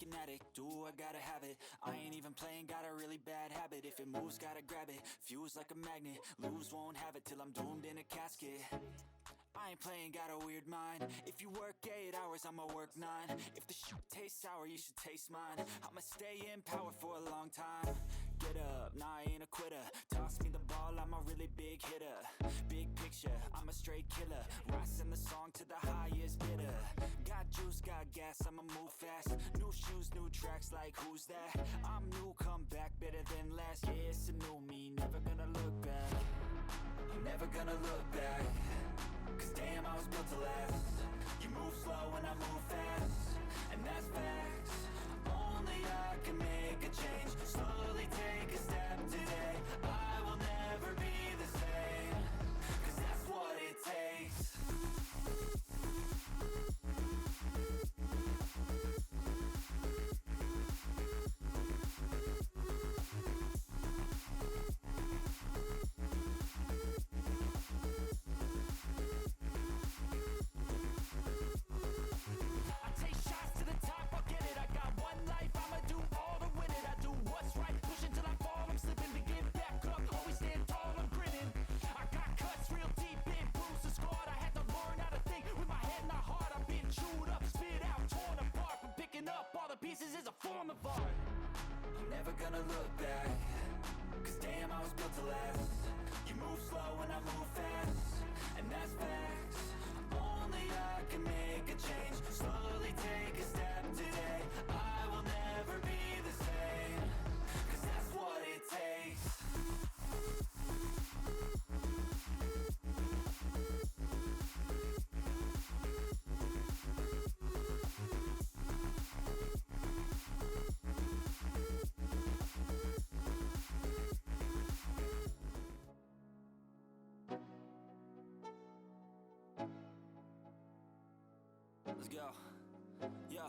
an addict, do I gotta have it. I ain't even playing, got a really bad habit. If it moves, gotta grab it, fuse like a magnet. Lose, won't have it till I'm doomed in a casket. I ain't playing, got a weird mind. If you work 8 hours, I'ma work 9. If the shit tastes sour, you should taste mine. I'ma stay in power for a long time. Get up, nah, I ain't a quitter. Toss me the ball, I'm a really big hitter. Big picture, I'm a straight killer. Rising the song to the highest bidder. Got juice, got gas, I'ma move fast. New shoes, new tracks, like who's that? I'm new, come back, better than last. Yeah, it's a new me, never gonna look back. I'm never gonna look back. Cause damn, I was built to last. You move slow and I move fast, and that's facts. Only I can make a change. Slowly take a step today. I will never be the same. Cause that's what it takes. Let's go. Yo,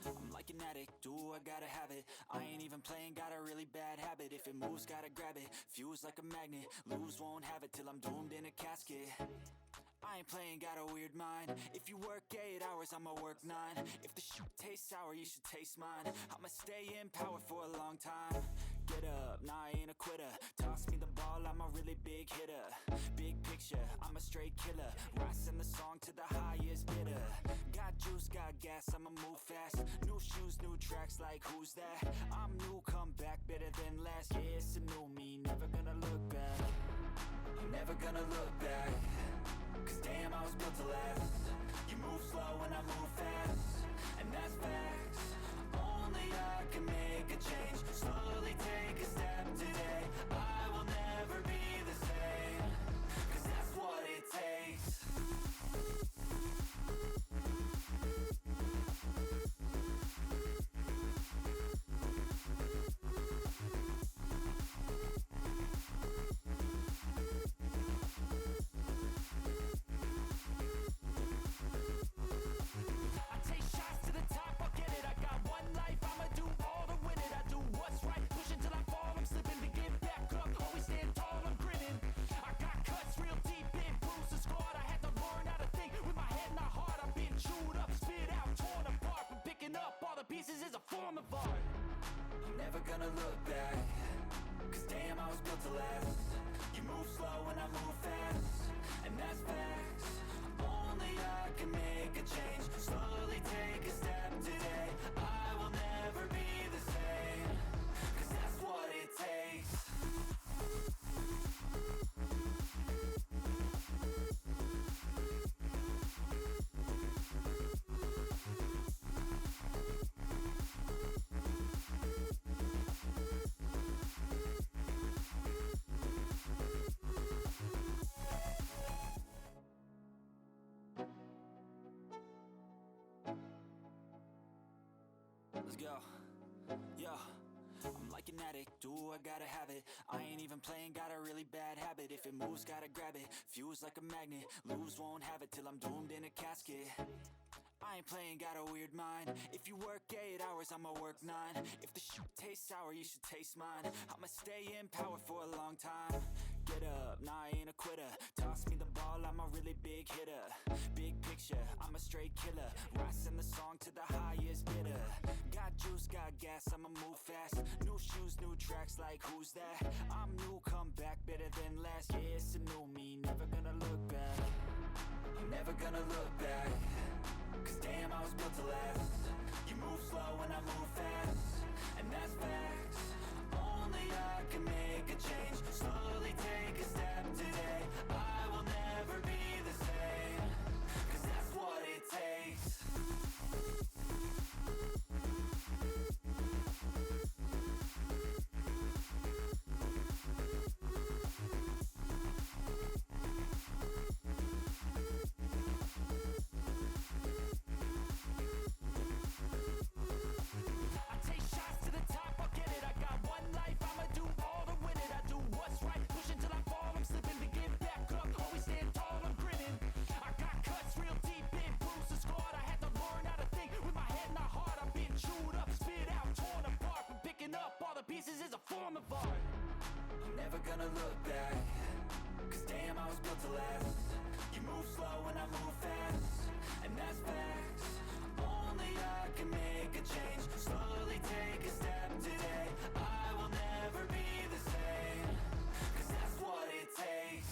I'm like an addict, do I gotta have it. I ain't even playing, got a really bad habit. If it moves, gotta grab it, fuse like a magnet. Lose, won't have it till I'm doomed in a casket. I ain't playing, got a weird mind. If you work 8 hours, I'ma work 9. If the shit tastes sour, you should taste mine. I'ma stay in power for a long time. Get up, nah, I ain't a quitter. Toss me the ball, I'm a really big hitter. Big picture, I'm a straight killer. Rising the song to the highest bidder. Got juice, got gas, I'ma move fast. New shoes, new tracks, like who's that? I'm new, come back, better than last. Yeah, it's a new me, never gonna look back. I'm never gonna look back. Cause damn, I was built to last. You move slow and I move fast, and that's facts. Only I can make a change. Slowly take a step today. I will never be the same. Cause that's what it takes. Let's go. Yo, I'm like an addict, do I gotta have it. I ain't even playing, got a really bad habit. If it moves, gotta grab it, fuse like a magnet. Lose, won't have it till I'm doomed in a casket. I ain't playing, got a weird mind. If you work 8 hours, I'ma work 9. If the shit tastes sour, you should taste mine. I'ma stay in power for a long time. Get up, nah, I ain't a quitter. Toss me the ball, I'm a really big hitter. Big picture, I'm a straight killer. Rising the song to the highest bidder. Got Got juice, got gas, I'ma move fast. New shoes, new tracks, like who's that? I'm new, come back, better than last. Yeah, it's a new me, never gonna look back. I'm never gonna look back. Cause damn, I was built to last. You move slow and I move fast, and that's facts. Only I can make a change. Slowly take a step today. I will never be the same. Cause that's what it takes. I take shots to the top, I'll get it. I got one life, I'ma do all to win it. I do what's right, push until I fall. I'm slipping to get back up, always stand tall, I'm grinning. I got cuts real deep, been bruised and scarred. I had to learn how to think with my head and my heart. I've been chewed up, spit out, torn apart. But picking up all the pieces is a form of art. I'm never gonna look back. Cause damn, I was built to last. You move slow and I move fast, and that's facts. Only I can make a change. Slowly take a step today. I will never be the same. Cause that's what it takes.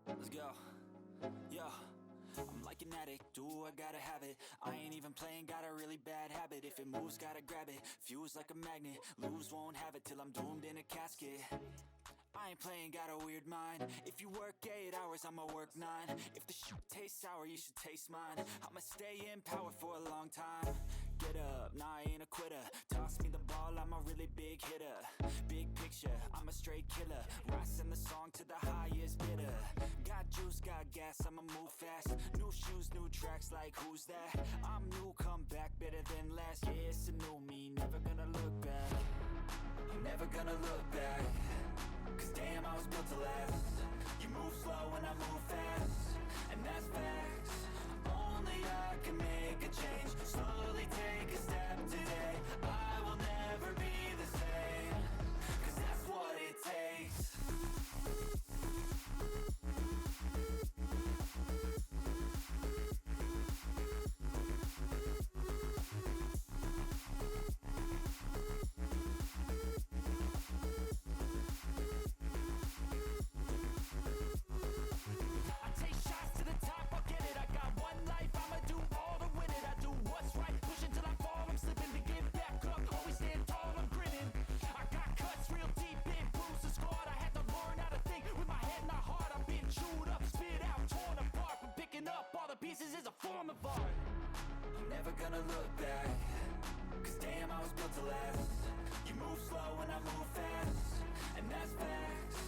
Let's go. Yo, I'm like an addict, do I gotta have it. I ain't even playing, got a really bad habit. If it moves, gotta grab it. Fuse like a magnet, lose, won't have it till I'm doomed in a casket. I ain't playing, got a weird mind. If you work 8 hours, I'ma work 9. If the shit tastes sour, you should taste mine. I'ma stay in power for a long time. Get up, nah, I ain't a quitter. Toss me the ball, I'm a really big hitter. Big picture, I'm a straight killer. Rising the song to the highest bidder. Got juice, got gas, I'ma move fast. New shoes, new tracks, like who's that? I'm new, come back, better than last. Yeah, it's a new me, never gonna look back. I'm never gonna look back. Cause damn, I was built to last. You move slow and I move fast, and that's facts. Only I can make a change. Slowly take a step today. I will never be the same. Cause that's what it takes. I take shots to the top, I'll get it. I got one life, I'ma do all to win it. I do what's right, push until I fall. I'm slipping to get back up, always stand tall, I'm grinning. I got cuts real deep, been bruised and scarred. I had to learn how to think with my head and my heart. I've been chewed up, spit out, torn apart. But picking up all the pieces is a form of art. I'm never gonna look back. Cause damn, I was built to last. You move slow and I move fast, and that's facts.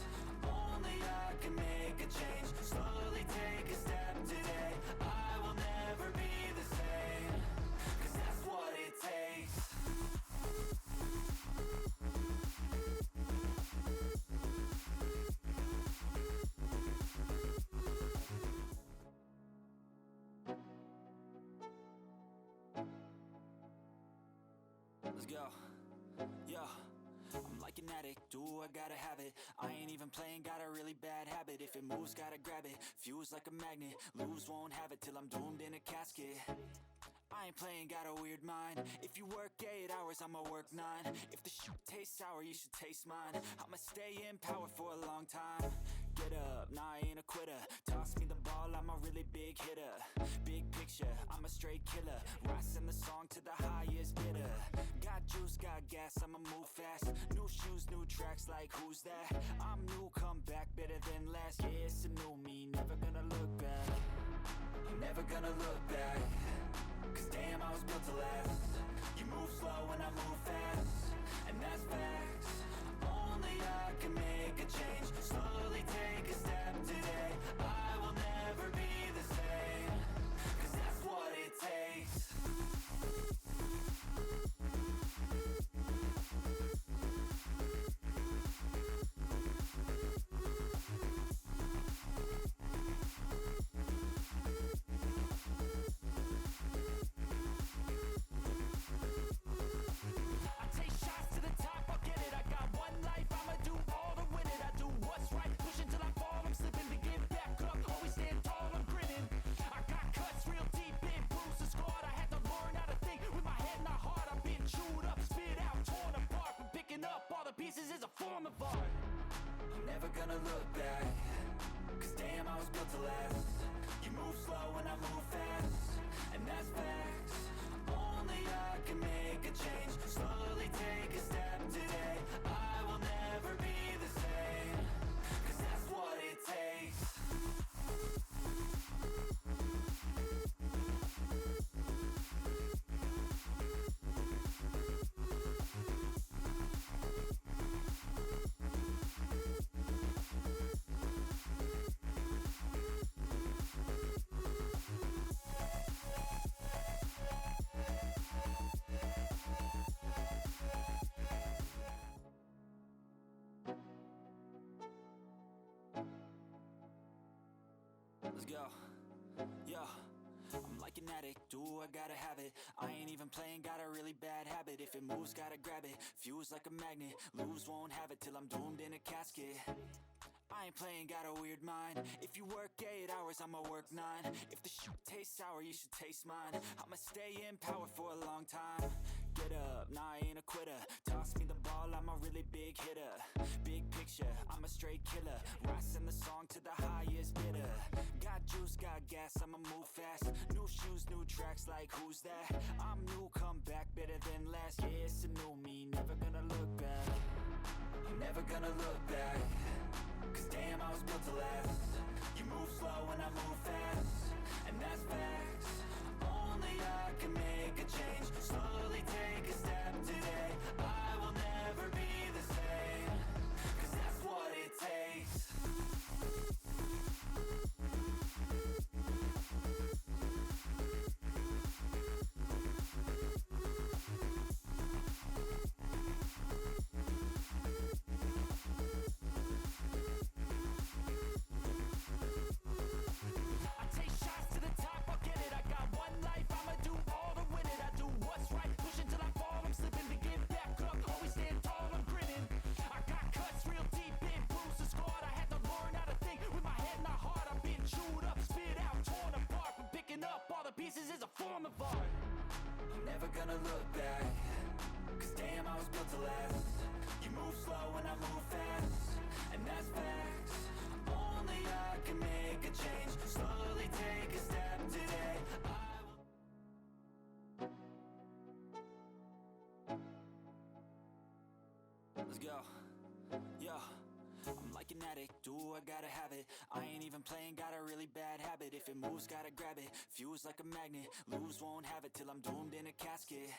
Only I can make a change. Slowly take a step today. I will never be the same. Cause that's what it takes. Let's go. Yo, I'm like an addict, do I gotta have it. I ain't even playing, got a really bad habit. If it moves, gotta grab it. Fuse like a magnet, lose, won't have it till I'm doomed in a casket. I ain't playing, got a weird mind. If you work 8 hours, I'ma work 9. If the shit tastes sour, you should taste mine. I'ma stay in power for a long time. Get up, nah, I ain't a quitter. Toss me the ball, I'm a really big hitter. Big picture, I'm a straight killer. Rising the song to the highest bidder. Got juice, got gas, I'ma move fast. New shoes, new tracks, like who's that? I'm new, come back, better than last. Yeah, it's a new me, never gonna look back. I'm never gonna look back. Cause damn, I was built to last. You move slow and I move fast, and that's facts. Only I can make a change. Slowly take a step today. I will never be the same. Cause that's what it takes. never gonna look back, 'cause damn, I was built to last. You move slow and I move fast, and that's facts. Only I can make a change. Slowly take a step today. I will never be the same, 'cause that's what it takes. Let's go. Yo, I'm like an addict, do I gotta have it. I ain't even playing, got a really bad habit. If it moves, gotta grab it. Fuse like a magnet, lose, won't have it till I'm doomed in a casket. I ain't playing, got a weird mind. If you work 8 hours, I'ma work 9. If the shoot tastes sour, you should taste mine. I'ma stay in power for a long time. Get up, nah, I ain't a quitter. Toss me the ball, I'm a really big hitter. Big picture, I'm a straight killer. Rising the song to the highest bidder. Got juice, got gas, I'ma move fast. New shoes, new tracks, like who's that? I'm new, come back, better than last. Yeah, it's a new me, never gonna look back. I'm never gonna look back, 'cause damn, I was built to last. You move slow and I move fast, and that's facts. Only I can make a change. Slowly take a step today. I will never be the same, 'cause that's what it takes. I take shots to the top, I'll get it. I got one life, I'ma do all to win it. I do what's right, push until I fall. I'm slipping to get back up, always stand tall, I'm grinning. I got cuts real deep, been bruised and scarred. I had to learn how to think with my head and my heart. I've been chewed up, spit out, torn apart. But picking up all the pieces is a form of art. I'm never gonna look back, 'cause damn, I was built to last. You move slow and I move fast, and that's facts. Only I can make a change. Slowly take a step today. Let's go. Yo, I'm like an addict, do I gotta have it. I ain't even playing, got a really bad habit. If it moves, gotta grab it. Fuse like a magnet, lose, won't have it till I'm doomed in a casket.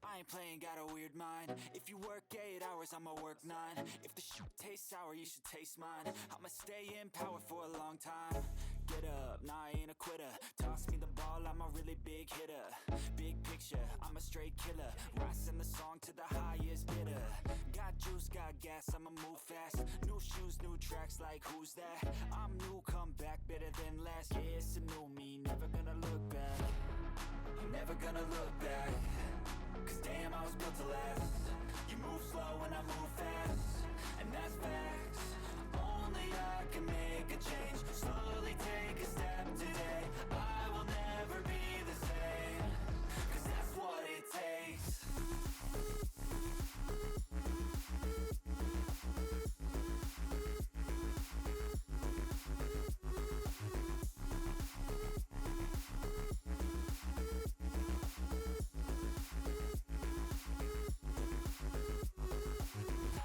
I ain't playing, got a weird mind. If you work 8 hours, I'ma work 9. If the shoot tastes sour, you should taste mine. I'ma stay in power for a long time. Get up, nah, I ain't a quitter. Toss me the ball, I'm a really big hitter. Big picture, I'm a straight killer. Rising the song to the highest bidder. Got juice, got gas, I'ma move fast. New shoes, new tracks, like who's that? I'm new, come back, better than last. Yeah, it's a new me, never gonna look back. I'm never gonna look back, 'cause damn, I was built to last. You move slow and I move fast, and that's facts. Only I can make a change. Slowly take a step today. I will never be the same, 'cause that's what it takes.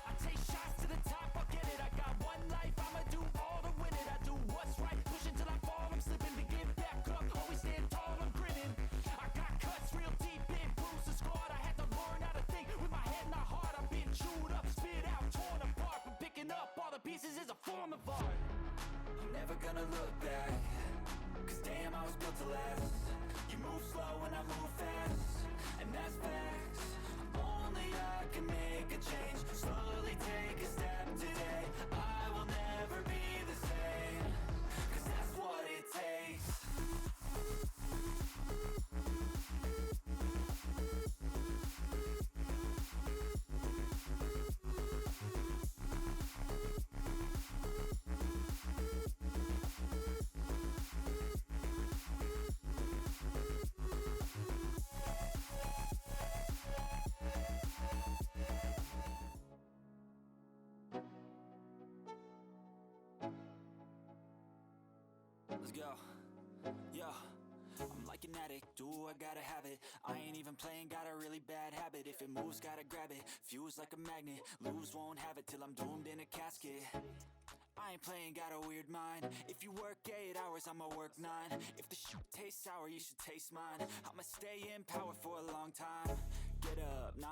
I take shots to the top, I'll get it. I got one life, I'ma do all to win it. I do what's right, push until I fall. I'm slipping to get back up, always stand tall, I'm grinning. I got cuts real deep, been bruised and scarred. I had to learn how to think with my head and my heart. I've been chewed up, spit out, torn apart. But picking up all the pieces is a form of art. I'm never gonna look back, 'cause damn, I was built to last. You move slow and I move fast, and that's facts. Only I can make a change. Slowly take a step today. I will never be the same, 'cause that's what it takes. Let's go. Yo, I'm like an addict, do I gotta have it. I ain't even playing, got a really bad habit. If it moves, gotta grab it, fuse like a magnet. Lose, won't have it till I'm doomed in a casket. I ain't playing, got a weird mind. If you work 8 hours, I'ma work 9. If the shoot tastes sour, you should taste mine. I'ma stay in power for a long time. Get up, nah,